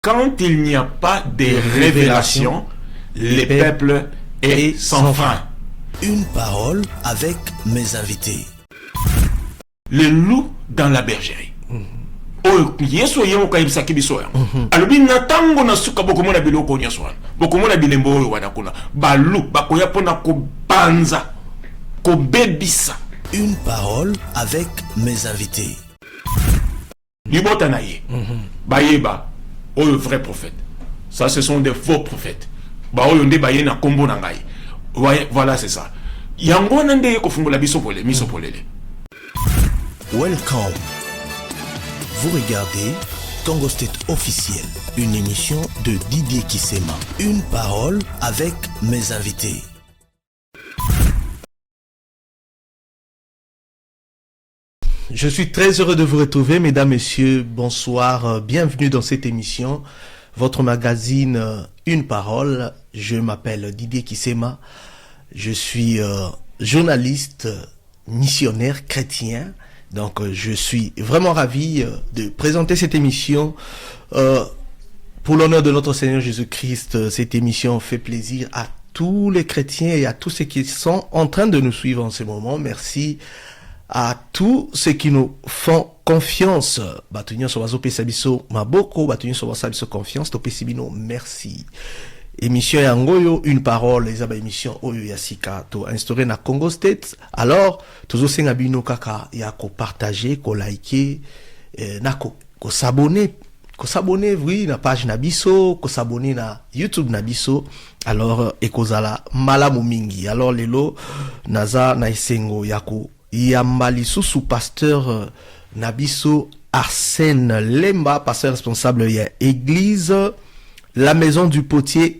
Quand il n'y a pas de révélation, les peuples est sans fin. Une parole avec mes invités. Le loup dans la bergerie. Yeso yemo kayibisa kibiso ya. Alobi natango na suka bokomona biloko nyaso wana. Bokomona bilembo oyo wana kuna. Balu bakoya pona ko banza ko bebisa. Une parole avec mes invités. Libota na ye. Bayeba oyo vrai prophète. Ça ce sont des faux prophètes. Ba oyo nde baye na kombo na ngai. Voilà c'est ça. Yango nande ko fungola biso pole miso polele. Welcome. Vous regardez Congo State officiel, une émission de Didier Kisema. Une parole avec mes invités. Je suis très heureux de vous retrouver, mesdames, messieurs. Bonsoir, bienvenue dans cette émission, votre magazine Une Parole. Je m'appelle Didier Kisema. Je suis journaliste, missionnaire, chrétien. Donc, je suis vraiment ravi de présenter cette émission. Pour l'honneur de notre Seigneur Jésus-Christ, cette émission fait plaisir à tous les chrétiens et à tous ceux qui sont en train de nous suivre en ce moment. Merci à tous ceux qui nous font confiance. Merci. Émission Yangoyo, une parole, les aba émission Oyo Yasika, to instauré na Congo State. Alors, toujours senga bino kaka ya ko partager, ko liker, na ko s'abonner, oui, na page na biso, ko s'abonner na YouTube na biso. Alors, ekozala malamu mingi. Alors, lelo naza na isengo yako yambali sous pasteur Nabiso Arsène Lemba, pasteur responsable ya église la maison du potier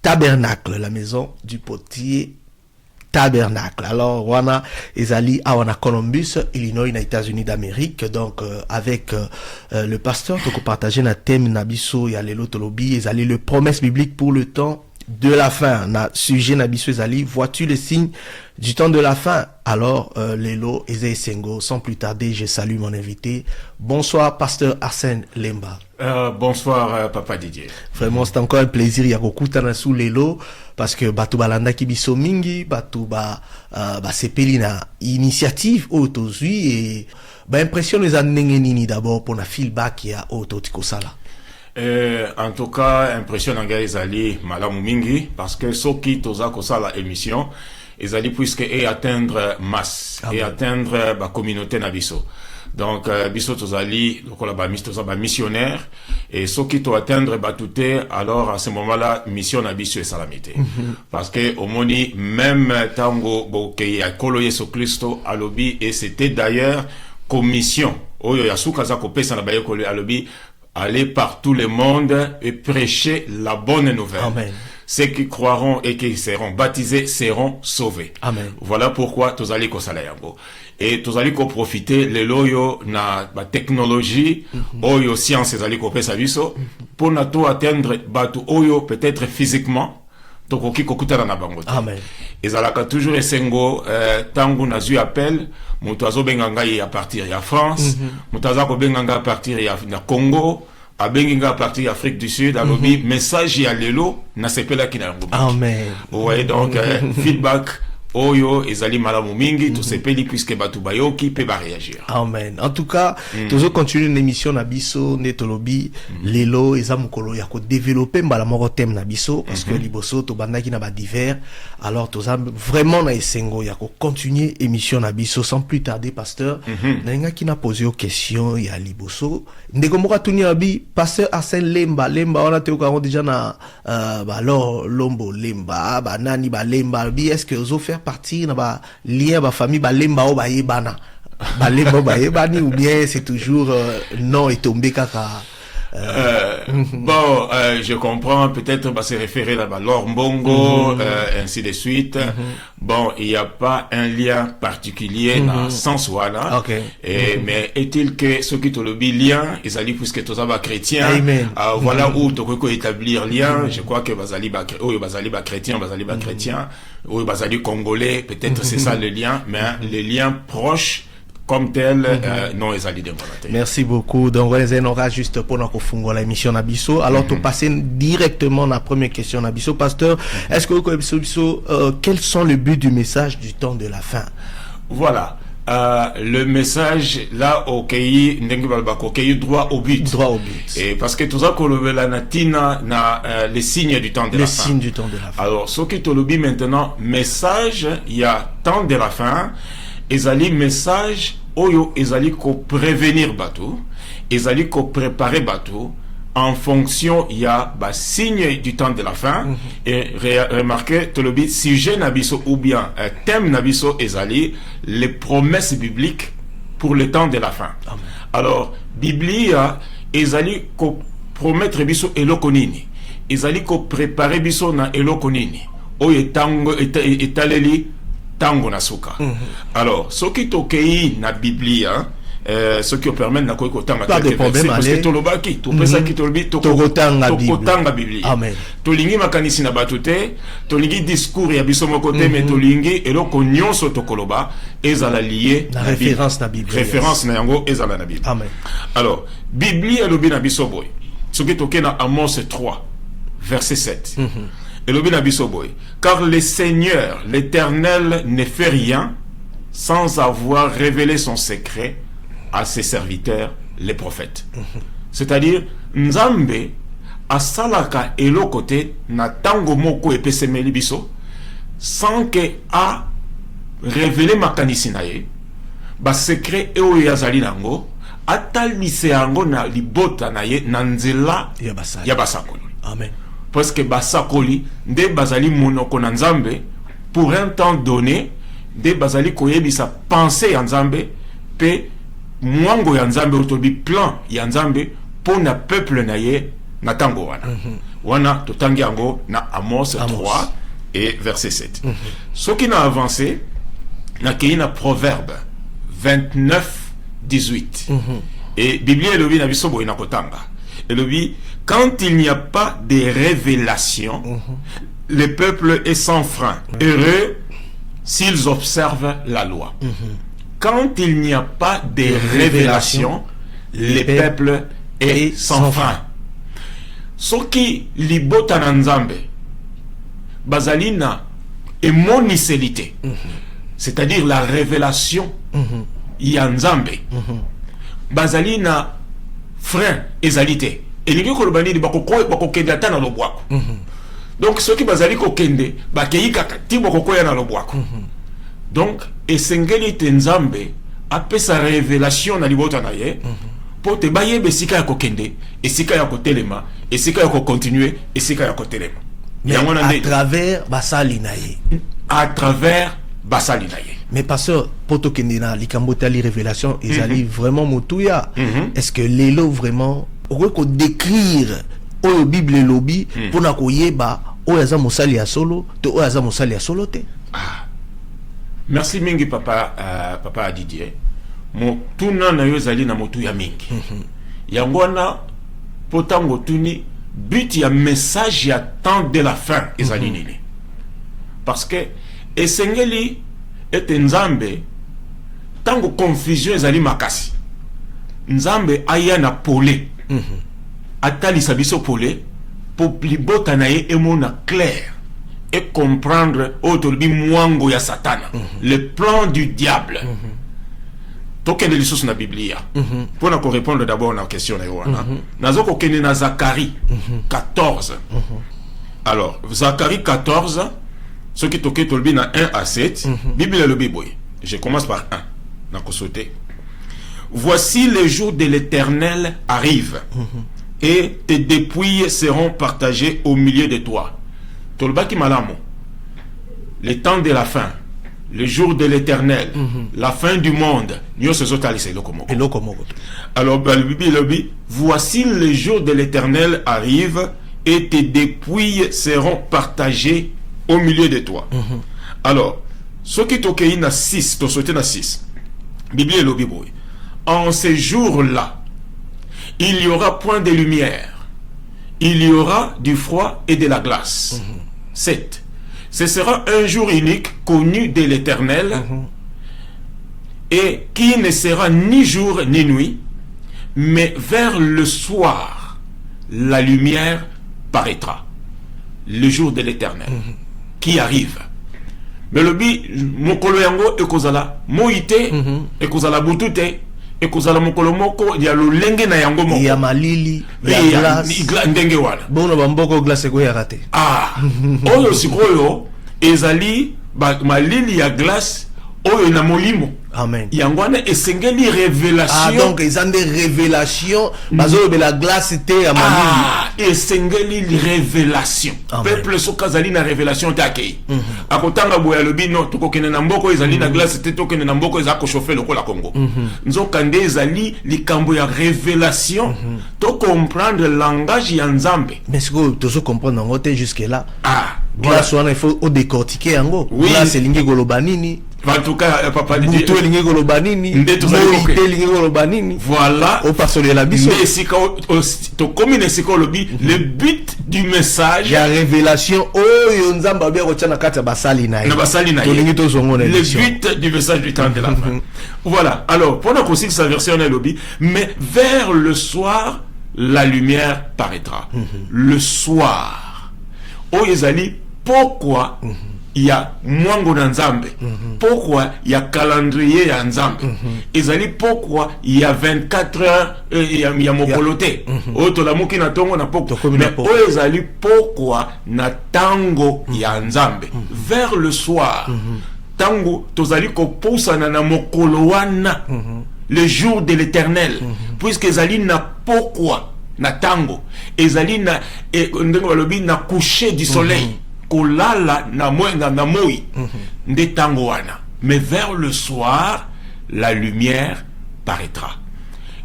tabernacle, la maison du potier tabernacle. Alors, wana ezali awana Columbus, Illinois, na États-Unis d'Amérique. Donc, avec le pasteur, toko partager na thème Nabiso ya lelo tolobi, ezali le promesse biblique pour le temps de la fin. Na sujet Nabiso ezali, vois-tu les signes du temps de la fin? Alors, lelo Eze Sengo, sans plus tarder, je salue mon invité. Bonsoir, pasteur Arsène Lemba. Bonsoir, Papa Didier. Vraiment, c'est encore un plaisir. Il y a beaucoup de sous lelo parce que batu balanda ki biso mingi, batu sepeli na initiative autozui et impression les anengenini d'abord pour na feedback ya autotiko sala. En tout cas, impression nanga ezali malamu mingi parce que soki toza ko sala émission ezali puisque et atteindre masse et atteindre ba communauté na biso. Donc biso tozali lokola ba missionnaire et soki to atteindre batute, alors à ce moment-là mission na biso esalamité. Parce que au moni même tango boke ya kolo Yesu Kristo alobi, et c'était d'ailleurs commission oyo ya sukaza ko pesa na baye kolo alobi, aller par tout le monde et prêcher la bonne nouvelle. Amen. Ceux qui croiront et qui seront baptisés seront sauvés. Amen. Voilà pourquoi tozali ko sala yango. Et tozali ko profiter le loyo na ba technologie oyo science ezali ko pesa biso pour na to atteindre batu oyo peut-être physiquement tokoki kokutana na bango. Amen. Ezalaka toujours esengo tangu na zu appel mutu azobenga ngai à partir ya France, mutu azako benga ngai à partir ya na Congo, abenga à partir d'Afrique du Sud, alobi message ya lelo na sepela ki na yango. Amen. Ouais, donc feedback oyo ezali malamu mingi to sepeli puisque batu bayoki pe ba réagir. Amen. En tout cas, toujours continuer une émission na biso netolobi lelo ezamukolo ya ko développer mbala moko thème na biso parce que liboso to bandaki na ba divers. Alors toza vraiment na esengo ya ko continuer émission na biso sans plus tarder pasteur. Na nga ki na poser aux questions ya liboso. Ndeko moko tuni abi pasteur Arsène Lemba on te ko déjà na lombo Lemba ba nani ba Lemba bi est-ce que ozo faire partir na ba lien ba famille ba Lemba o ba yebana ba Lemba ba yebani ou bien c'est toujours non et tombé kaka. Bon, je comprends, peut-être se référer là bas Lorbongo, ainsi de suite. Bon, il n'y a pas un lien particulier dans sens voilà. Mais est-il que ceux qui te le lien, ils allaient puisque tous les chrétiens, voilà où tu peux établir lien. Je crois que bazali ba chrétien, ou bazali congolais, peut-être c'est ça le lien, mais les liens proches comme tel, non, ezali de Merci beaucoup. Donc, on aura juste pour nous la émission Nabiso. Alors, tu passes directement à la première question Nabiso. Pasteur, est-ce que quels sont les buts du message du temps de la fin? Voilà. Le message là au pays droit au but. Droit au but. Et parce que tout ça la natina na les signes du temps de la fin. Les signes du temps de la fin. Alors ce qui te le dit maintenant message il y a temps de la fin. Ezali message oyo ezali ko prévenir bateau, ezali ko préparer bateau en fonction il y a signe du temps de la fin et remarquez te le dit sujet nabiso ou bien thème nabiso ezali les promesses bibliques pour le temps de la fin. Amen. Alors biblia ezali ko promettre biso eloko nini, ezali ko préparer biso na eloko nini oyo tango etaleli tango na suka. Alors ce qui tokei na biblia ce qui permet na ko tanga quelques versets parce que to lobaki to pesa ki to lobi to kotanga biblia. Amen. To lingi makanisi na batute to lingi discours ya biso moko te mais to lingi eloko nyonso to koloba ezala lié na référence na biblia. Référence na yango ezala na biblia. Amen. Alors biblia lobi na biso boy ce qui tokei na Amos 3 verset 7. Et le Binabisoboy, car le Seigneur, l'Éternel, ne fait rien sans avoir révélé son secret à ses serviteurs, les prophètes. C'est-à-dire, Nzambe, asalaka elokote, na tango moko epesemeli biso, sans que a révélé makanisi na ye, ba secret eo yazali nango, atalise yango na libota na ye, nanzela yabasakoli. Amen. Parce que basakoli de bazali monoko na nzambe pour un temps donné de bazali koyebisa pensée ya nzambe pe mwango ya nzambe otobi plan ya nzambe pour na peuple na ye na tango wana. Wana totangi yango na Amos 3 et verset 7. Ce qui n'a avancé na keina proverbe 29 18. Et Biblia elobi na biso boy na kotanga. Elobi quand il n'y a pas de révélation, le peuple est sans frein. Heureux s'ils observent la loi. Quand il n'y a pas de révélation, le peuple est sans frein. Ce qui libota na nzambe, bazalina et monicelité, c'est-à-dire la révélation, ya nzambe, bazalina frein ezalité. Et les gens qui ont été dans le bois. Donc, ceux qui bazali kokende, bakei kakati boko ya na lo bois. Donc, esengeli tenzambe après sa révélation na libota na ye pour te baye besika ya kokende, esika ya kotelema, esika ya continuer, esika ya kotelema. Mais à travers basali na ye. À travers basali na ye. Mais pasteur, pour to kende na likambo tali révélation, ezali vraiment motuya. Est-ce que lelo vraiment on décrire au Bible lobby pour na koyeba oyaza mosali ya solo to oyaza mosali ya solo te. Merci mingi papa papa Didier. Mo tuna na yozali na motu ya mingi. Yangwana potango tuni but ya message ya temps de la fin ezali nini. Parce que esengeli et nzambe tango confusion ezali makasi. Nzambe aya na pole. Atali sabiso pole pour libota na ye emona clair et comprendre autobi mwango ya satana, le plan du diable. Tokende lisos na Biblia. Pour na ko répondre d'abord na question na yoana. Nazoko kende na Zacharie 14. Alors, Zacharie 14, ce qui toke tolbi na 1 à 7, Bible le biboy. Je commence par 1. Na ko sauter. Voici les jours de l'Éternel arrivent et tes dépouilles seront partagées au milieu de toi. Tolbaki malamo. Le temps de la fin, le jour de l'Éternel, la fin du monde. Alors, voici les jours de l'Éternel arrivent et tes dépouilles seront partagées au milieu de toi. Alors, ce qui tokei na 6, to sauté na 6. Bible lobi boy. En ces jours-là, il y aura point de lumière, il y aura du froid et de la glace. 7. Ce sera un jour unique connu de l'Éternel. et qui ne sera ni jour ni nuit, mais vers le soir, la lumière paraîtra. Le jour de l'Éternel qui arrive. Mais le bi mokolo yango ekozala moite ekozala butute ekozala mokolo moko ya lolenge na yango moko ya malili ya glace ndenge wana bono bamboko glace ko ya raté oyo sikoyo ezali malili ya glace oyo na molimo. Amen. Yangwana esengeli révélation. Donc ils ont des révélations. Bazo de la glace était à malili. Esengeli révélation. Peuple sokazali na révélation takei. Akotanga boya lobi no tokokene na mboko ezali na glace te tokene na mboko ezako chauffer lokola Congo. Nzokande ezali likambo ya révélation. To comprendre le langage ya Nzambe. Mais ce que tu comprendre ngote jusque là. Glace wana il faut au décortiquer yango. Glace lingi golobanini. En tout cas, papa dit voilà au passé de la biso le but du message la révélation le but du message du temps de la fin. Voilà, alors pendant qu'on signe sa version on est lobby, mais vers le soir la lumière paraîtra. Le soir oyezali pourquoi il y a mwango na Nzambe. Pourquoi il y a calendrier ya Nzambe. Ezali pourquoi il y a 24 heures il y a mokolote. Oto la muki na tongo na poko. Mais ezali pourquoi na tango ya Nzambe. Vers le soir. Tango tozali ko poussana na mokolo wana. Le jour de l'Éternel. Puisque ezali na pourquoi na tango. Ezali na ndengo balobi na coucher du soleil. Kolala na mwenga na moi nde tango wana. Mais vers le soir la lumière paraîtra.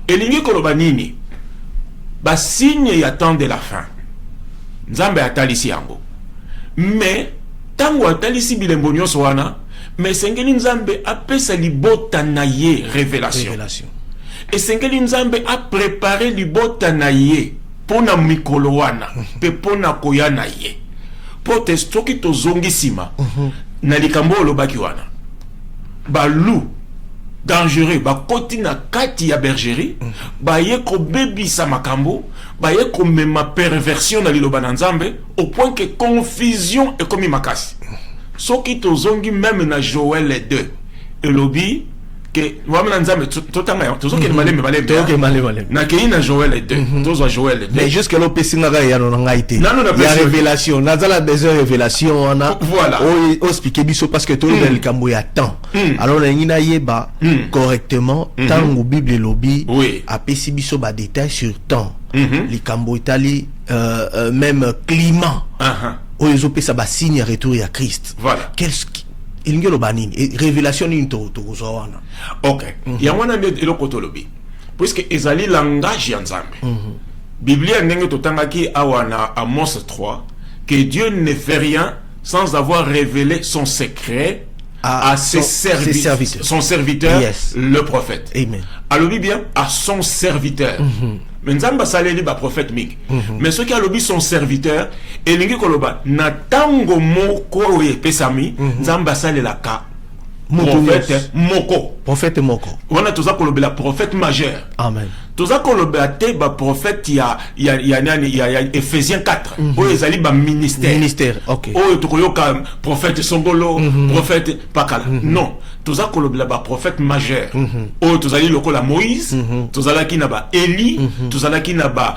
Elingi koloba nini ba signe ya temps de la fin Nzambe atalisi yango. Mais tango atalisi bilembo nyonso wana mais sengeli Nzambe apesa libota na ye révélation. Et sengeli Nzambe a préparé libota na ye pona mikolo wana pe pona koya na ye. Pote stoki to zongi sima na likambo olobaki wana balu dangereux bakoti na kati ya bergerie baye ko bebisa makambo baye ko mema perversion na liloba na Nzambe au point que confusion est comme makasi soki to zongi même na Joël 2 elobi que wamena Nzambe totanga to zoki maleme na keina Joël 2 tozo Joël 2 mais jusque là pesinga ya no ngaité ya révélation nazala des révélations ona voilà o expliquer biso parce que to le kambo ya temps alors na ngina yeba correctement tango Bible lobi a pesi biso ba détails sur temps les kambo itali même climat o ezo pesa ba signe retour ya Christ voilà il ngelo banini révélation ni to wana OK ya wana nde eloko tolobi puisque ezali langage ya Nzambe Biblia ndenge totangaki awana Amos 3 que Dieu ne fait rien sans avoir révélé son secret à ses serviteurs son serviteur le prophète. Amen. Alobi bien à son serviteur. Mais Nzamba saleli ba prophète mik. Mais ceux qui alobi son serviteur elingi koloba na tango moko ye pesami Nzamba salela ka prophète moko wana toza kolobela prophète majeur. Amen. Toza kolobela te ba prophète ya Ephésiens 4 oyo ezali ba ministère. OK. Oyo tokoyoka prophète Songolo prophète Pakala non toza kolobela ba prophète majeur oyo tozali lokola Moïse tozalaki na ba Eli tozalaki na ba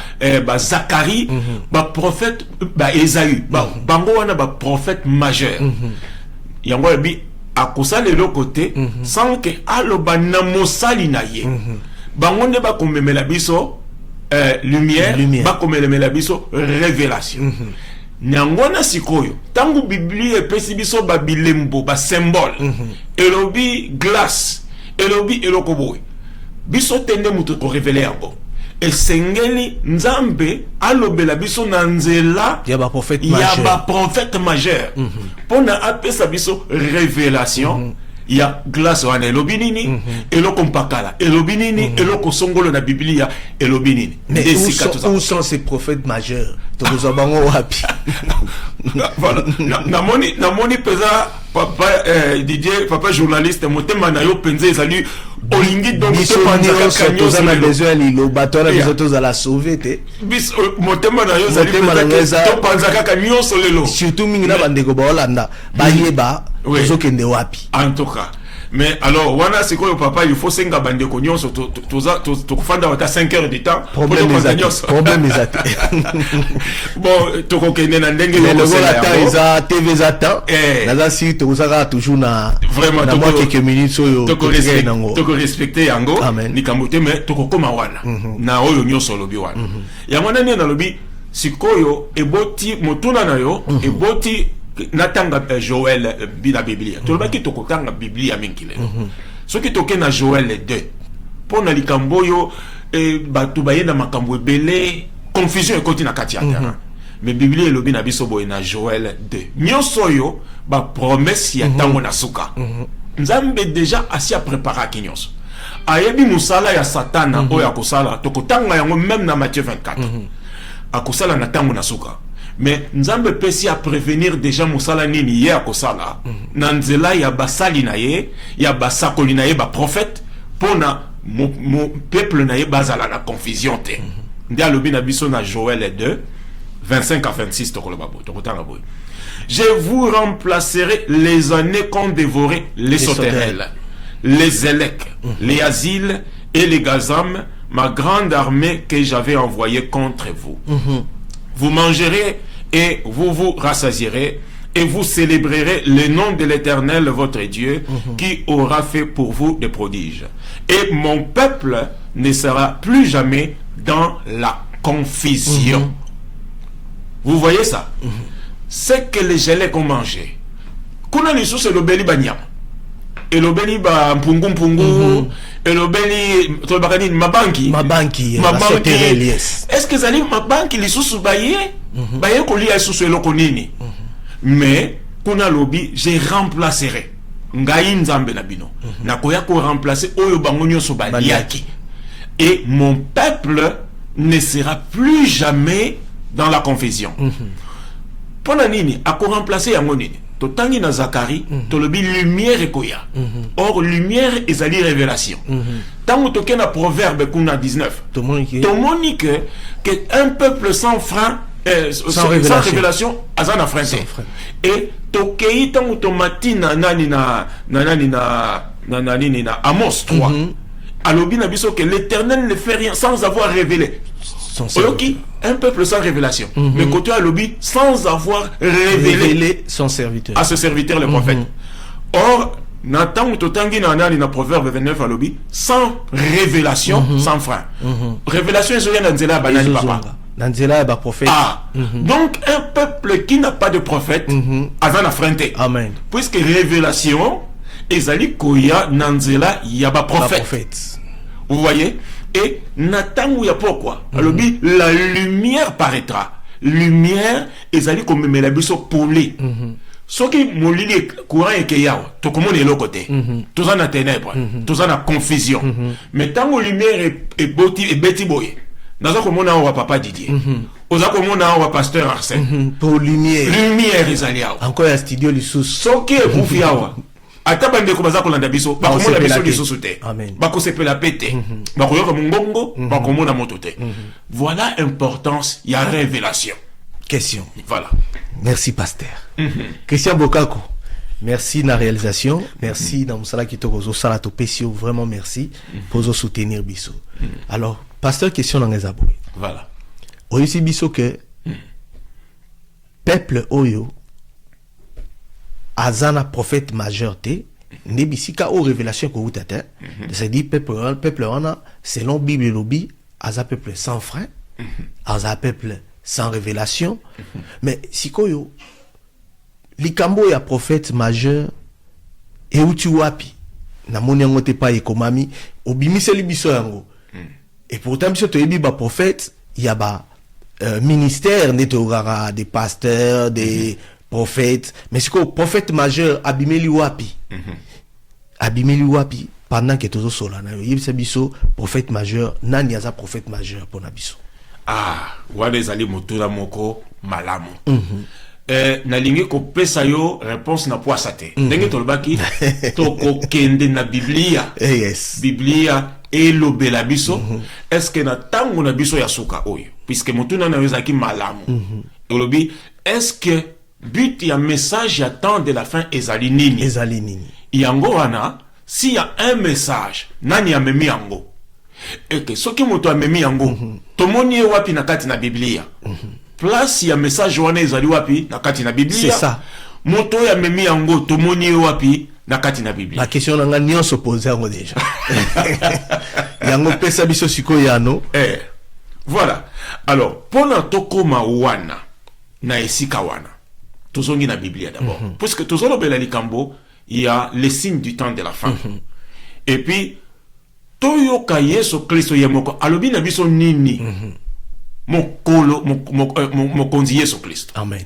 Zacharie ba prophète ba Esaü bango wana ba prophète majeur yango bi akosala le côté sans que aloba na mosali na ye bangonde ba komemela biso lumière ba komemela biso révélation nyangona sikoyo tangu Biblia epesi biso ba bilembo ba symbole elobi glace elobi eloko boy biso tende muto ko révéler yango esengeli Nzambe alobela biso na nzela ya ba prophète majeur pona apesa biso révélation il y a glace wana elobi nini eloko mpakala elobi nini eloko songolo na biblia elobi nini. Mais où sont ces prophètes majeurs? Voilà, namoni pesa papa Didier, papa journaliste, motema na yo penze ezali olingi donc to panzaka kanyoso na besoin lilo bato na biso to za la sauver te bis motema na yo ezali to panzaka kanyoso lelo surtout mingi na bandeko ba Holanda ba yeba ozokende wapi en tout cas. Mais alors, wana c'est quoi papa, il faut senga bande konyon so to kufanda wata 5 heures de temps. Problème exact. Bon, to kokende na ndenge le la ta TV zata. Naza si to usaka toujours na vraiment na moi quelques minutes so yo. To respecter yango ni kamote mais to kokoma wana. Na oyo nyoso lobi wana. Ya mwana ni na lobi sikoyo eboti motuna na yo eboti natanga Joël bina Biblia to lobaki to kotanga Biblia minkile soki toke na Joël 2 pona likambo yo batu bayenda makambo ebele confusion ekoti na kati ya terrain mais Biblia elobi na biso boye na Joël 2 nyonso yo ba promesse ya tango na suka nzambe déjà asi a préparé kinyonso ayebi musala ya satana oyo akosala to kotanga yango même na Matthieu 24 akosala na tango na suka. Mais nzambe pesi a prévenir déjà musala nini ye akosala na nzela ya basali na ye ya basakoli na ye ba prophète pona mo peuple na ye bazala na confusion te ndi alobi na biso na Joël 2 25 à 26 je vous remplacerai les années qu'ont dévoré les sauterelles, les élèques, les asiles et les gazam, ma grande armée que j'avais envoyée contre vous. Vous mangerez et vous vous rassasierez et vous célébrerez le nom de l'Éternel votre Dieu qui aura fait pour vous des prodiges. Et mon peuple ne sera plus jamais dans la confusion. Vous voyez ça? C'est que les gelés ont mangé. Kuna ni sous le beli banyam. Et le beli ba mpungu mpungu. Et le beli tolbakani mabanki. Mabanki. Est-ce que zali mabanki li sous baye? Baye ko li sous eloko nini? Mais kuna lobi je remplacerai. Ngai nzambe na bino. Na koya ko remplacer oyo bango nyonso baliaki. Et mon peuple ne sera plus jamais dans la confusion. Pona nini a ko remplacer yango nini? Totangi na Zacharie, tolobi lumière ekoya. Or lumière ezali révélation. Tango toke na proverbe kuna 19. Tomoni que un peuple sans frein sans révélation azana frein. Et tokei tango tomati na Amos 3. Alobi na biso que l'Éternel ne fait rien sans avoir révélé. Un peuple sans révélation. Mais côté à lobby sans avoir révélé son serviteur. À ce serviteur le prophète. Or, Nathan Totangi na proverbe 29 à lobby sans révélation, sans frein. Révélation est sur Nanzela banani papa. Nanzela ba prophète. Donc un peuple qui n'a pas de prophète avant la freinte. Amen. Puisque révélation ezali koya Nanzela yaba prophète. Vous voyez? Et Nathan ou ya pourquoi? Alors la lumière paraîtra. Lumière ezali comme me la biso poli. Ce qui molili courant et keyao, to comme on est l'autre côté. Tous en ténèbres, tous en confusion. Mais tant que lumière est boti et beti boy. Naza comme on a un papa Didier. Oza comme on a un pasteur Arsène. Pour lumière. Lumière ezali yao. Encore un studio li sous. Ce qui est boufiawa. Atabande kobaza kolanda biso bakomona biso lisusu te bakosepela pete bakoyoka mongongo bakomona moto te. Voilà l'importance ya révélation. Question. Voilà. Merci pasteur. Christian Bokako. Merci na réalisation, merci na musala kitoko zo sala to pesio, vraiment merci pour zo soutenir biso. Alors pasteur, question na ngezabo. Voilà. Oyisi biso que peuple oyo azana prophète majeur te nebisika o révélation ko utata c'est-à-dire peuple wana selon Bible lobi aza peuple sans frein aza peuple sans révélation mais sikoyo likambo ya prophète majeur e uti wapi na moni yango te pa ekomami obimiseli biso yango et pourtant biso to yebi ba prophète ya ba ministère netorara des pasteurs des prophète, mais c'est quoi prophète majeur abimeli wapi abimeli wapi pendant que tozo sola na yo yebisa biso prophète majeur nani aza prophète majeur pour na biso. Wana ezali motuna moko malamu. Nalingi ko pesa yo réponse na poisa te. Ndenge tolobaki toko kende na Biblia. Yes. Biblia elobela biso. Est-ce que na tango na biso ya suka oyo puisque motuna na ezaki malamu. Olobi est-ce que but ya message ya temps de la fin ezali nini? Ezali nini? Yango wana s'il y a un message nani amemi yango? Et que soki moto amemi yango tomoni wapi na kati na Biblia. Place ya message wana ezali wapi na kati na Biblia. C'est ça. Moto ya memi yango tomoni wapi na kati na Biblia. La question nanga nyonso poser yango déjà. Yango pesa biso siko yano. Voilà. Alors, pona tokoma wana na esika wana. Tozongi na Biblia d'abord. Puisque tozolo bela likambo, il y a les signes du temps de la fin. Et puis toyoka Yesu Kristo yemoko alobi na biso nini? Mokolo mokonzi Yesu Kristo. Amen.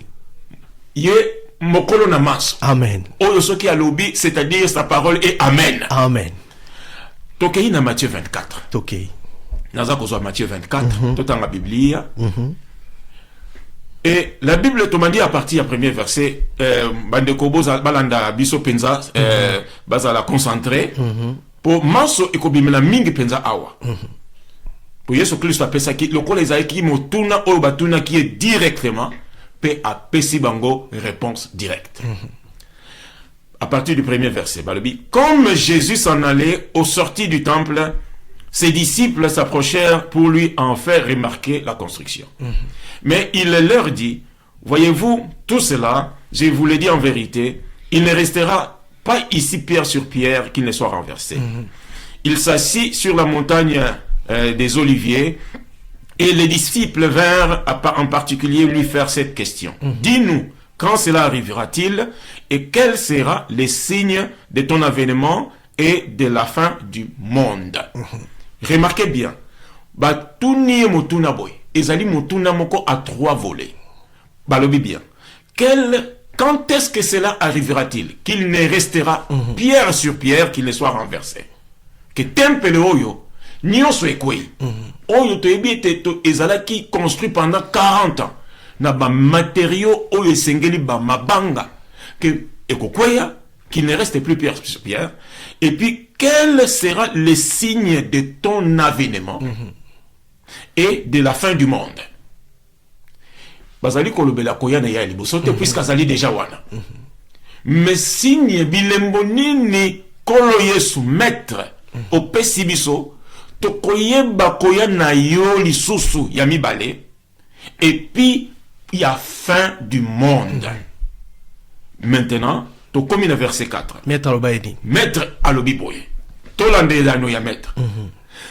Ye mokolo na maso. Amen. Oyo soki alobi, c'est-à-dire sa parole est amen. Amen. Tokei na Matthieu 24. Tokei. Naza kozwa Matthieu 24, totanga Biblia. Et la Bible te m'a dit à partir du premier verset, bandeko balanda biso penza, bazala concentré, pour maso ekobimela mingi penza awa. Pour Yesu Christ appelle ça qui le col les qui motuna o batuna qui est directement pe a pesi bango réponse directe. À partir du premier verset, Balobi, comme Jésus s'en allait au sorti du temple, ses disciples s'approchèrent pour lui en faire remarquer la construction. Mais il leur dit, voyez-vous, tout cela, je vous le dis en vérité, il ne restera pas ici pierre sur pierre qu'il ne soit renversé. Il s'assit sur la montagne des Oliviers et les disciples vinrent en particulier lui faire cette question. Dis-nous, quand cela arrivera-t-il et quel sera les signes de ton avènement et de la fin du monde? Remarquez bien, batuni motuna boy, ezali motuna moko à 3 volets. Balobi bien. Quand est-ce que cela arrivera-t-il? Qu'il ne restera pierre sur pierre, qu'il ne soit renversé. Que tempele oyo, nyonso ekwei. Oyo toyebi ezalaki construit pendant 40 ans. Na ba matériaux oyo esengeli ba mabanga. Que ekokweya, qu'il ne reste plus pierre sur pierre. Et puis, quel sera le signe de ton avènement et de la fin du monde? Bazali kolobela koya na ya libosote puisqu'azali déjà wana. Mais signe bilembo nini kolo Yesu maître au pesibiso to koyeba koya na yo lisusu ya mibale et puis il y a fin du monde. Maintenant, to komi na verset 4. Maître Alobaidi. Maître Alobiboye. Tolande lano ya maître.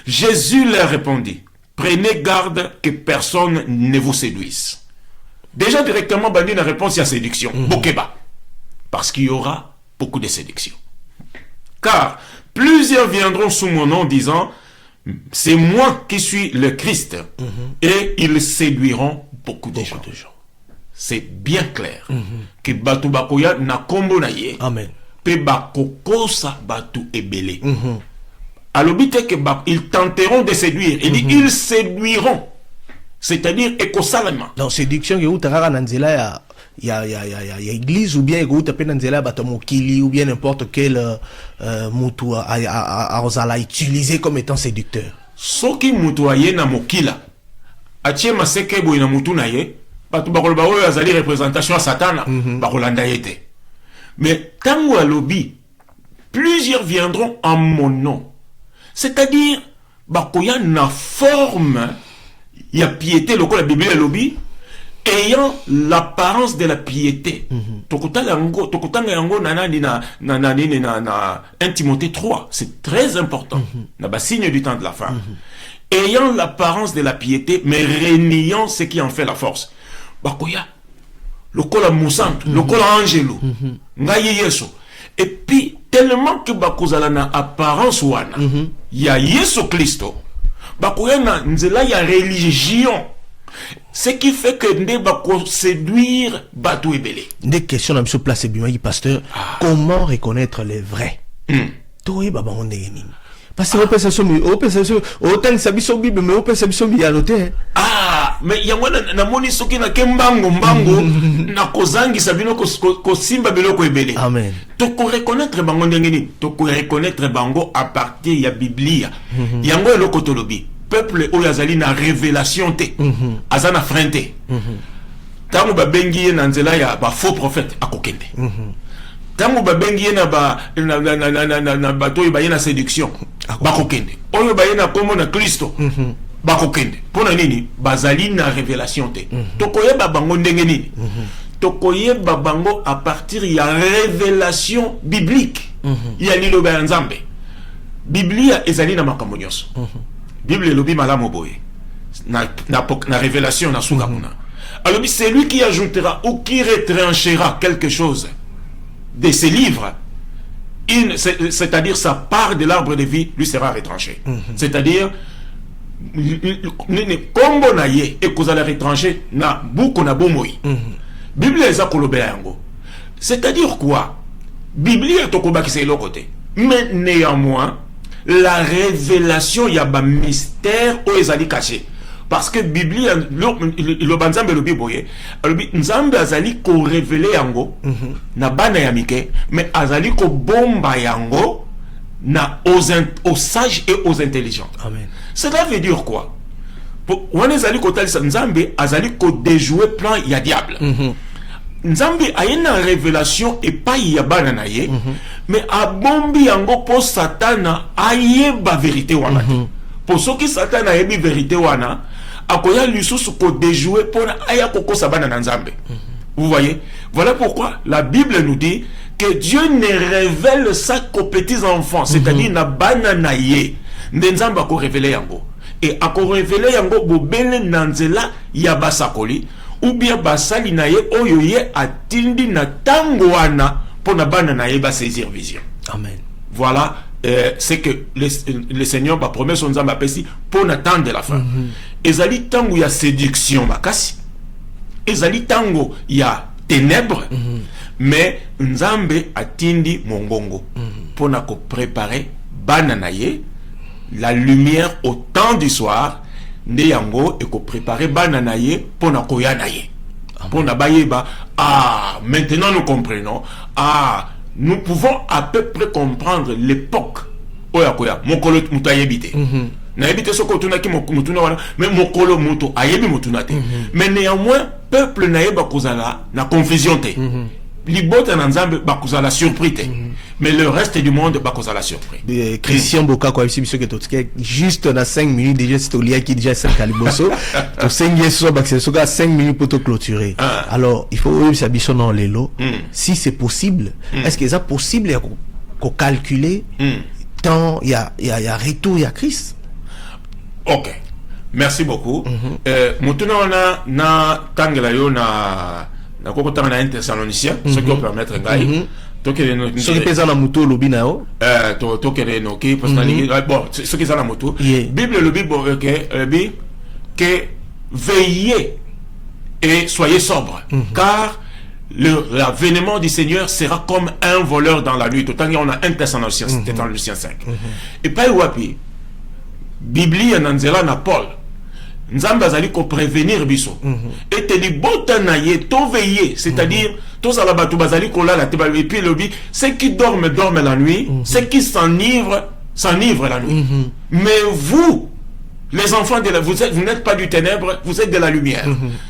Jésus leur répondit, prenez garde que personne ne vous séduise. Déjà directement, bandi la réponse à séduction. Bokeba. Parce qu'il y aura beaucoup de séduction. Car plusieurs viendront sous mon nom disant, c'est moi qui suis le Christ. Et ils séduiront beaucoup de gens. C'est bien clair que batu bakoya na kombo na ye. Amen. Pe bakokosa batu ebele. Alobite que ils tenteront de séduire. Il dit ils séduiront. C'est-à-dire écosalement. Donc séduction que vous t'as nanzela ya église ou bien que vous t'appelez nanzela batomokili ou bien n'importe quel mutu a osala utiliser comme étant séducteur. Soki mutu aye na mokila. Atie maseke boy na mutu na ye. Batu bakoloba oyo azali représentation à Satana. Bakolanda yete. Mais tango alobi, plusieurs viendront en mon nom. C'est-à-dire, bakoya na forme, y a piété, le la Bible lobby, ayant l'apparence de la piété. Tokotanga yango nanani na 1 Timothée 3, c'est très important. Na ba signe du temps de la fin. Ayant l'apparence de la piété, mais reniant ce qui en fait la force. Bakoya, le kola Moussanto, le kola Angelo, ngaye Yesu. Et puis, tellement que bakozala na apparence wana, y a Yesu Christo, bakoya na nzela ya religion. Ce qui fait que nde bako séduire batu ebele. Des questions dans ce place bimaki pasteur, comment reconnaître les vrais? toi baba on ndenge nini parce que on pense sur autant ça biso bible mais on pense biso ya noté mais yango na moni soki na kembango mbango na kozangi sabino ko simba biloko ebele. Amen. To ko reconnaître bango ndenge nini to ko reconnaître bango à partir ya biblia yango eloko tolobi peuple oyo azali na révélation te azana frente tango babengi ye na nzela ya ba faux prophète akokende tango babengi ye na bato oyo baye na séduction bakokende oyo baye na kombo na Kristo bakokende pona nini bazali na révélation te tokoyeba bango ndenge nini tokoyeba bango à partir ya révélation biblique ya liloba ya Nzambe. Biblia ezali na makambo nyonso Bible elobi malamu boye na révélation na sunga kuna alors c'est lui qui ajoutera ou qui retranchera quelque chose de ses livres, c'est-à-dire sa part de l'arbre de vie lui sera retranchée. C'est-à-dire kombo na ye et kozala retranché na buko na bomoi. Bible eza kolobe yango. C'est-à-dire quoi? Biblia tokoba ki c'est l'autre côté. Mais néanmoins la révélation ya ba mystère o ezali caché. Parce que Biblia le banzambe le biboye nzambe azali ko révéler yango na bana ya mike mais azali ko bomba yango na aux sages et aux intelligents. Amen. Cela veut dire quoi? On ezali ko talisa nzambe azali ko déjouer plan ya diable. Nzambe a une révélation et pas ya bana na ye mais a bombi yango po satana ayeba vérité wana. Pour ceux qui satana yebi vérité wana akoya lisusu ko déjouer pour aya koko sabana na Nzambe. Vous voyez? Voilà pourquoi la Bible nous dit que Dieu ne révèle ça qu'aux petits enfants, c'est-à-dire na bana na ye. Nzambe ko révéler yango. Et ako révéler yango bobele nanzela ya basakoli ou bien basali na ye oyo ye atindi na tango wana pour na bana na ye ba saisir vision. Amen. Voilà. C'est que le Seigneur va promettre son Nzambe apesi pour attendre la fin. Ezali tango ya séduction makasi. Ezali tango ya ténèbres. Mais Nzambe atindi mongongo pour na ko préparer bananaye la lumière au temps du soir nde yango et ko préparer bananaye pour na ko yanaye. Pour na bayeba maintenant nous comprenons nous pouvons à peu près comprendre l'époque oyakoya mokolo mutu ayebite na ebite soko tunaki mutuna wana mais mokolo mutu ayebi mutuna te mais néanmoins peuple na yeba kozala na confusion te libota na Nzambe bakozala surpris te mais le reste du monde bakozala surpris. Christian Boka kwa biso ke totike juste na 5 minutes déjà c'est au lia qui déjà 5 caliboso to 5 yeso ba c'est soka 5 minutes pour te clôturer. Alors il faut ça biso dans les lots si c'est possible est-ce que c'est possible qu'on calculer tant il y a retour il y a Christ. OK. Merci beaucoup. Mutuna wana na tangela yo na kokota na Thessaloniciens ce qui peut permettre ngai to kele no ce qui pesa na moto lobi na yo to kele no ki parce bon ce qui est na moto Bible le Bible que veillez et soyez sobres car l'avènement du Seigneur sera comme un voleur dans la nuit. Autant on a un Thessaloniciens 5 et pas wapi Biblia nanzela na Paul Nzambe azali ko prévenir biso et te li botana ye to veiller c'est-à-dire tous ala batu bazali ko la te et puis le bi ceux qui dorment la nuit ceux qui s'enivrent la nuit mais vous les enfants de la vous n'êtes pas du ténèbre vous êtes de la lumière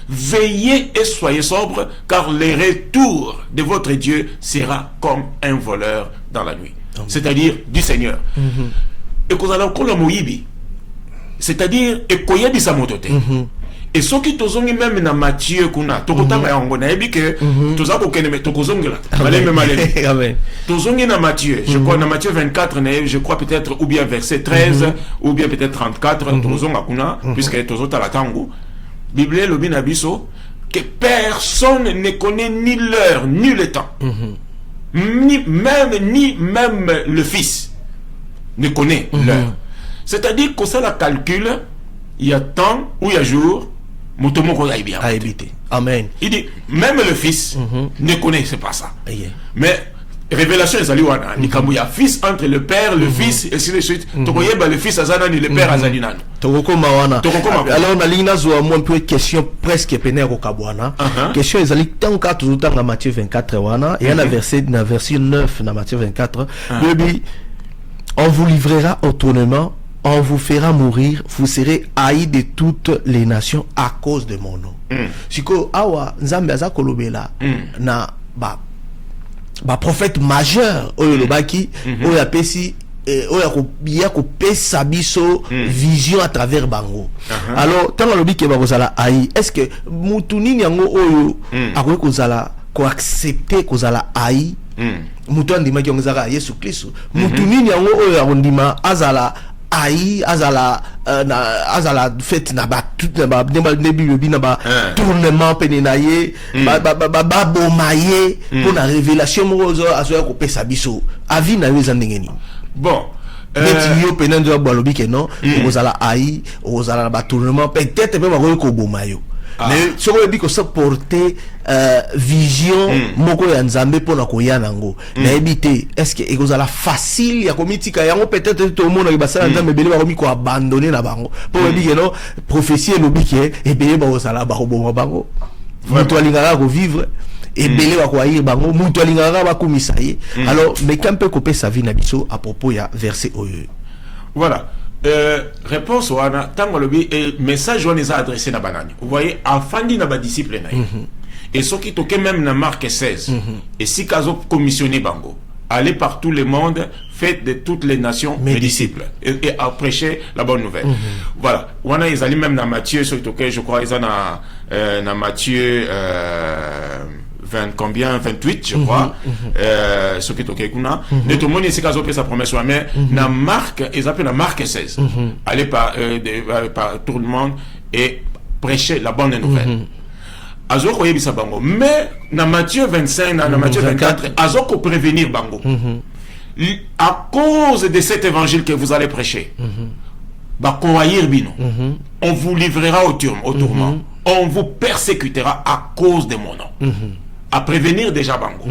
veillez et soyez sobres car le retour de votre Dieu sera comme un voleur dans la nuit c'est-à-dire du Seigneur et qu'on a encore le moyibi c'est-à-dire ekoyebi sa motote et ceux qui tozongi même na Matthieu kuna tokotanga yango na yebi que tozako keneme tokozongela maleme maleme tozongi na Matthieu je crois na Matthieu 24 je crois peut-être ou bien verset 13 ou bien peut-être 34 tozonga kuna puisque tozota la tango Bible lobi na biso que personne ne connaît ni l'heure ni le temps ni même le Fils ne connaît l'heure. C'est-à-dire que ça la calcule, il y a temps ou il y a jour, motomoko a bien éviter. Amen. Il dit même le Fils ne connaît pas ça. Mais révélation ezali wana likambo ya fils entre le père le fils et ainsi de suite tokoyeba le fils azana ni le père azali nano tokokoma wana alors na linga zo moi un peu question presque pene ko kabwana question ezali tanka tuzutanga Matthieu 24 wana et na verset 9 na Matthieu 24 baby on vous livrera au tournement, on vous fera mourir, vous serez haïs de toutes les nations à cause de mon nom. Siko awa nzambe aza kolobela na ba prophète majeur oyo lobaki oyo apesi oyo ya ko pesa biso vision à travers bango. Alors tant lobi ke ba kozala haï, est-ce que mutu nini yango oyo akoki kozala ko accepter kozala haï? Mutu andima ki ngazaka Yesu Kristo mutu nini yango oyo akondima azala ai azala fait na ba tout na ba début na ba tournement penenaye ba bomaye pour la révélation mozo azoya ko pesa biso avi na yo zandengeni bon yo penendo balobi ke non ozala ai ozala na ba tournement peut-être pe ba ko bomayo. Mais ce qu'on dit que ça porter vision moko ya nzambe pona koya nango na ebité est-ce que ekozala facile ya komitika yango peut-être tout le monde ba sala nzambe bele ba komi ko abandonner na bango pour dire non prophétie lobi ke e bele ba osala ba roboma bango mutu alingaka ko vivre et bele ba ko ayir bango mutu alingaka ba komisa ye. Alors mais quand peut couper sa vie na biso à propos ya verset oyo voilà. Réponse wana tango lobi message on les a adressé na banani vous voyez afandi na ba disciple na et ce qui toque même na Marc 16 et si kazo commissionné bango allez par tout le monde faites de toutes les nations mes disciples et à prêcher la bonne nouvelle. Voilà wana ils allaient même na Matthieu so toque je crois ils en na Matthieu 20 combien 28 je crois ce qui toque kuna de tout le monde ici kazo sa promesse mais na Marc ils appellent na Marc 16 allez par tout le monde et prêcher la bonne nouvelle. Azoko yebisa bango mais na Matthieu 25 na Matthieu 24 azoko prévenir bango à cause de cet évangile que vous allez prêcher ba koyir bino on vous livrera au tourment on vous persécutera à cause de mon nom. À prévenir déjà bango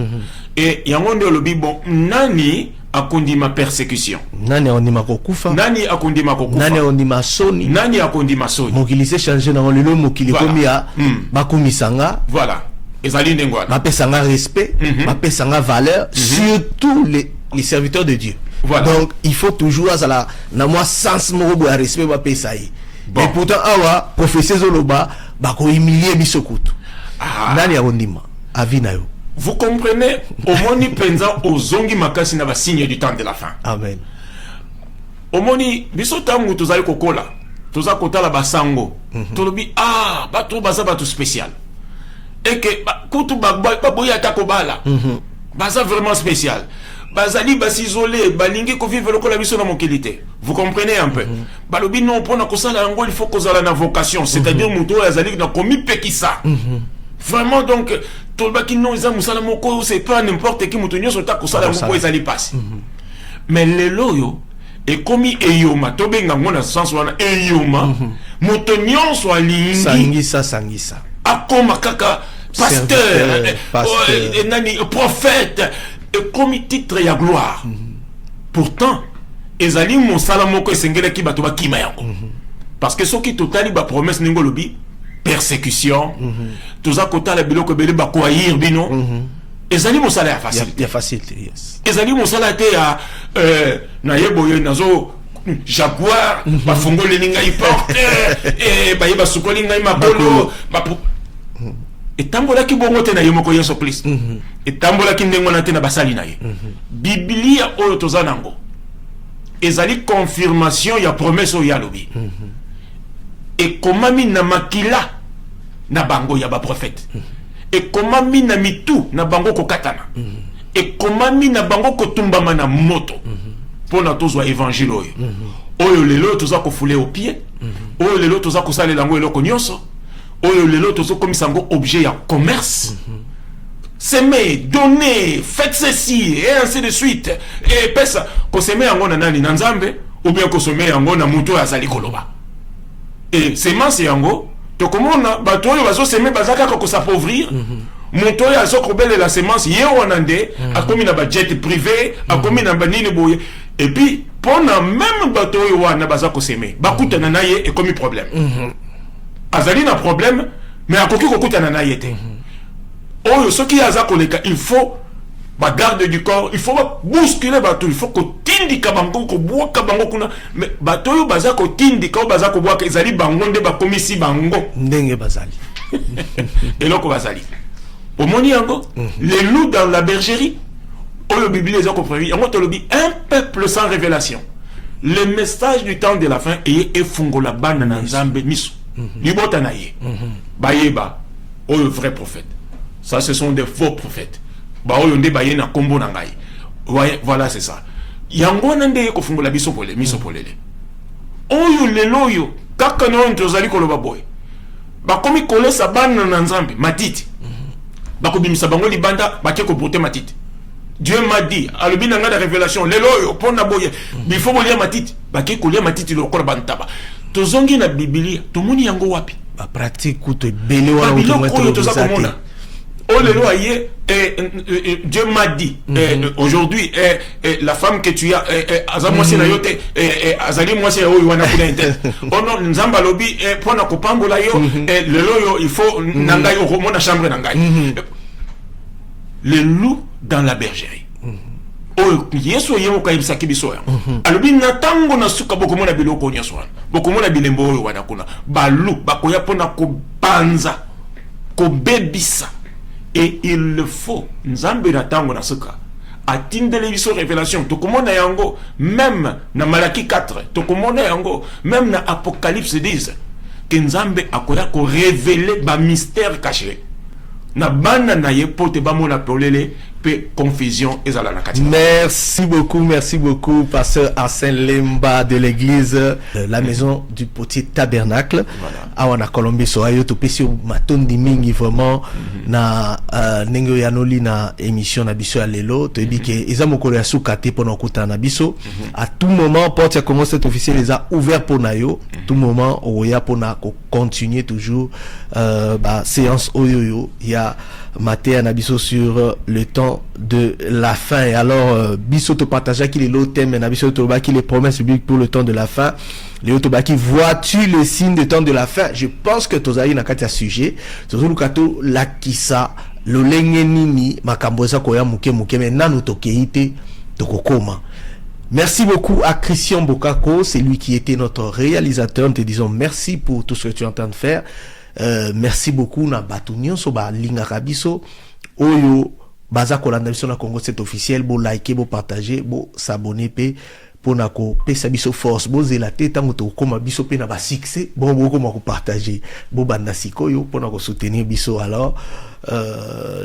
et yango ndo lobi bon nani akondima persécution nani ondima kokufa nani akondima kokufa nani ondima soni nani akondima soni mokili se changer na lelo mokili komia bakumisanga voilà ezali ndengwana bapesanga respect bapesanga valeur surtout les serviteurs de Dieu. Voilà. Donc il faut toujours azala na moi sens moko ya respect bapesa yi et pourtant awa prophétie zoloba bako humilier bisokutu nani akondima avinayo. Vous comprenez au moni penza ozongi makasi na ba signe du temps de la fin. Amen. Au moni biso tangu tozali kokola toza kotala basango tolobi bato baza bato spécial et que kutu boya ta kobala baza vraiment spécial bazali basisolé balingi ko vivre lokola biso na mokilité. Vous comprenez un peu balobi non pona kosala yango il faut kozala na vocation c'est-à-dire muto azali na komi pekisa. Vraiment donc tolbaki non ils musala moko c'est pas n'importe qui mutonyo sota kosala moko ezali passe mais lelo yo et komi eyoma tobenga ngona sens wana eyoma mutonyo so alingi sangisa akoma kaka pasteur nani prophète et komi titre ya gloire pourtant ezali mosala moko esengele ki bato bakima yango parce que soki totali ba promesse ningolobi persécution toza kotala biloko bele bakoyir bino ezali mosala ya facile ya facilité yes ezali mosala te ya na yeboye nazo jaguar bafongole ninga iporte bayeba sukoli ngai makolo etambola ki bongo te na yemoko Yesu Christ etambola ki ndengo na te na basali na ye Biblia oyo toza nango ezali confirmation ya promesse oyo ya lobi et comment na makila na bango ya ba prophète et comment na mitu na bango ko katana et comment na bango ko tumbama na moto pour na tozwa évangile oyo oyo lelo toza ko fouler au pied oyo lelo toza ko salela ngo eloko nyonso oyo lelo tozo komisa ngo objet ya commerce s'aimer, donner, faites ceci et ainsi de suite et pesa ko s'aimer yango na nani na nzambe ou bien ko s'aimer yango na muto azali koloba. Et semence yango to komona bato oyo bazo seme bazaka ko s'appauvrir moto ya soko belle la semence ye wanande a commis na ba jet privé a commis na ba nini boye et puis pendant même bateau yo wana baza ko semer ba kutana na ye et commis problème azali na problème mais akoki ko kutana na ye te oyo soki aza koleka il faut ba garde du corps il faut bousculer bateau il faut ko tindika bango ko boka bango kuna mais bateau yo baza ko tindika baza ko boka ezali bango nde ba komisi bango ndenge bazali eloko bazali omoni yango les loups dans la bergerie oyo Bible les a compris yango tolobi un peuple sans révélation le message du temps de la fin et fungola bana na nzambe miso libota na ye bayeba oyo vrai prophète ça ce sont des faux prophètes ba oyo nde baye na kombo na ngai voilà c'est ça yango nande ko fungola biso pole miso polele oyo lelo yo kaka no ntozali koloba boy bakomi kolesa bana na nzambe matiti bakobimisa bango libanda bake ko porter matiti Dieu m'a dit alobi na nga da révélation lelo yo pona boye il faut bolia matiti bake kolia matiti lokola bantaba tozongi na biblia tomoni yango wapi ba pratique kuto ebele wana oyo tozakomona oh lelo aye Dieu m'a dit aujourd'hui la femme que tu as aza mwasi na yo te azali mwasi oyo wana kuna inte ono nzamba lobi pona kopambola yo lelo yo il faut nangai okomona chambre nangai les loups dans la bergerie oyo yesu yemo kayibisa kibiso ya alobi natango na suka bokomona biloko nyaso wana bokomona bilembo oyo wana kuna balu bakoya pona kobanza kobebisa et il le faut nzambe natango na suka atindele biso révélation tokomona yango même na Malaki 4 tokomona yango même na Apocalypse 10 que nzambe akoya ko révéler ba mystère caché na bana na ye pote ba mona polele pe confusion ezala na kati. Merci beaucoup pasteur Arsène Lemba de l'église la maison du petit tabernacle awana Colombie so ayo to pesi matondi mingi vraiment na nengo ya noli na émission na biso ya lelo to ebike eza mokolo ya sukate pona okuta na biso à tout moment porte ya Congo State officiel les a ouvert pour nayo tout moment oya pona ko continuer toujours ba séance oyoyo ya maté na biso sur le temps de la fin. Et alors biso to partager qui le thème na biso to ba qui les promesses bibliques pour le temps de la fin. Les otobaki, vois-tu le signe de temps de la fin? Je pense que tozali na kati ya sujet tozulu kato la kisa lo lenge nini makambo za koya muke mais nanu tokeite tokokoma. Merci beaucoup à Christian Bokako, c'est lui qui était notre réalisateur. Nous te disons merci pour tout ce que tu es en train de faire. Merci beaucoup na batunyo so ba linga kabiso oyo baza kolanda biso na Congo State officiel bo liker bo partager bo s'abonner pe pona ko pesa biso force bo zela te tango to koma biso pe na ba succès bon bo ko ko partager bo banda sikoyo pona ko soutenir biso. Alors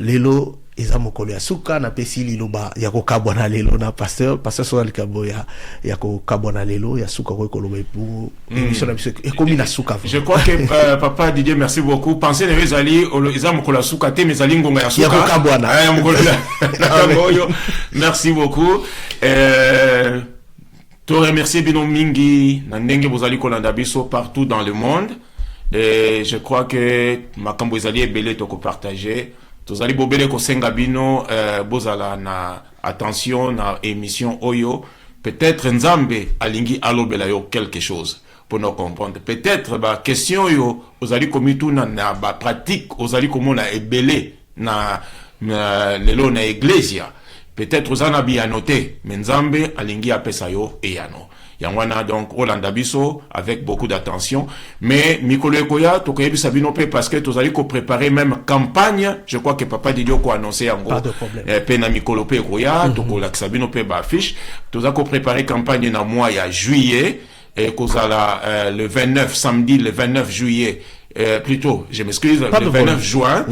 lelo eza mokolo ya suka na pesi liloba ya ko kabwana lelo na pasteur so alikabo ya ko kabwana lelo ya suka ko koloba pour émission na biso e komi na suka. Je crois que papa Didier merci beaucoup. Pensez ne ezali eza mokolo ya suka te mais ezali ngonga ya suka ya ko kabwana ya mokolo ya merci beaucoup. To remercier bino mingi na ndenge bozali kolanda biso partout dans le monde et je crois que makambo ezali ebele to ko partager tozali bobele ko senga bino bozala na attention na émission oyo peut-être nzambe alingi alobela yo quelque chose pour nous comprendre peut-être ba question yo ozali komitu na ba pratique ozali komona ebele na lelo na iglesia peut-être ozana bi anoter mais nzambe alingi apesa yo eyano yangwana donc Olanda biso avec beaucoup d'attention mais mikolo ekoya tokoyebisa bino pe parce que tozali ko préparer même campagne. Je crois que papa Didio ko annoncer yango pe na mikolo pe ekoya tokolakisa bino pe ba affiche tozali ko préparer campagne na mois ya juillet et kozala le 29 samedi le 29 juillet plutôt je m'excuse le 29 juin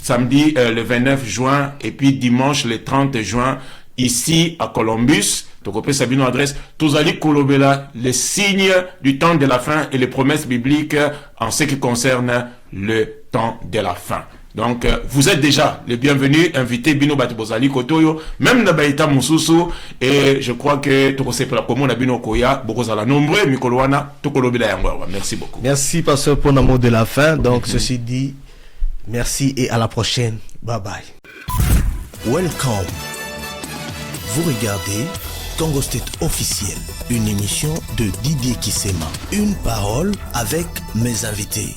samedi le 29 juin et puis dimanche le 30 juin ici à Columbus. Tokopé Sabino adresse Tozali Kolobela, les signes du temps de la fin et les promesses bibliques en ce qui concerne le temps de la fin. Donc vous êtes déjà les bienvenus, invités Bino Batibozali Kotoyo, même Nabaïta Moussousou, et je crois que Tokose pour la commune Bino Koya, Bokozala nombreux, Mikoloana, Tokolobela Yangwa. Merci beaucoup. Merci pasteur pour le mot de la fin. Donc ceci dit, merci et à la prochaine. Bye bye. Welcome. Vous regardez Congo State officiel, une émission de Didier Kisema. Une parole avec mes invités.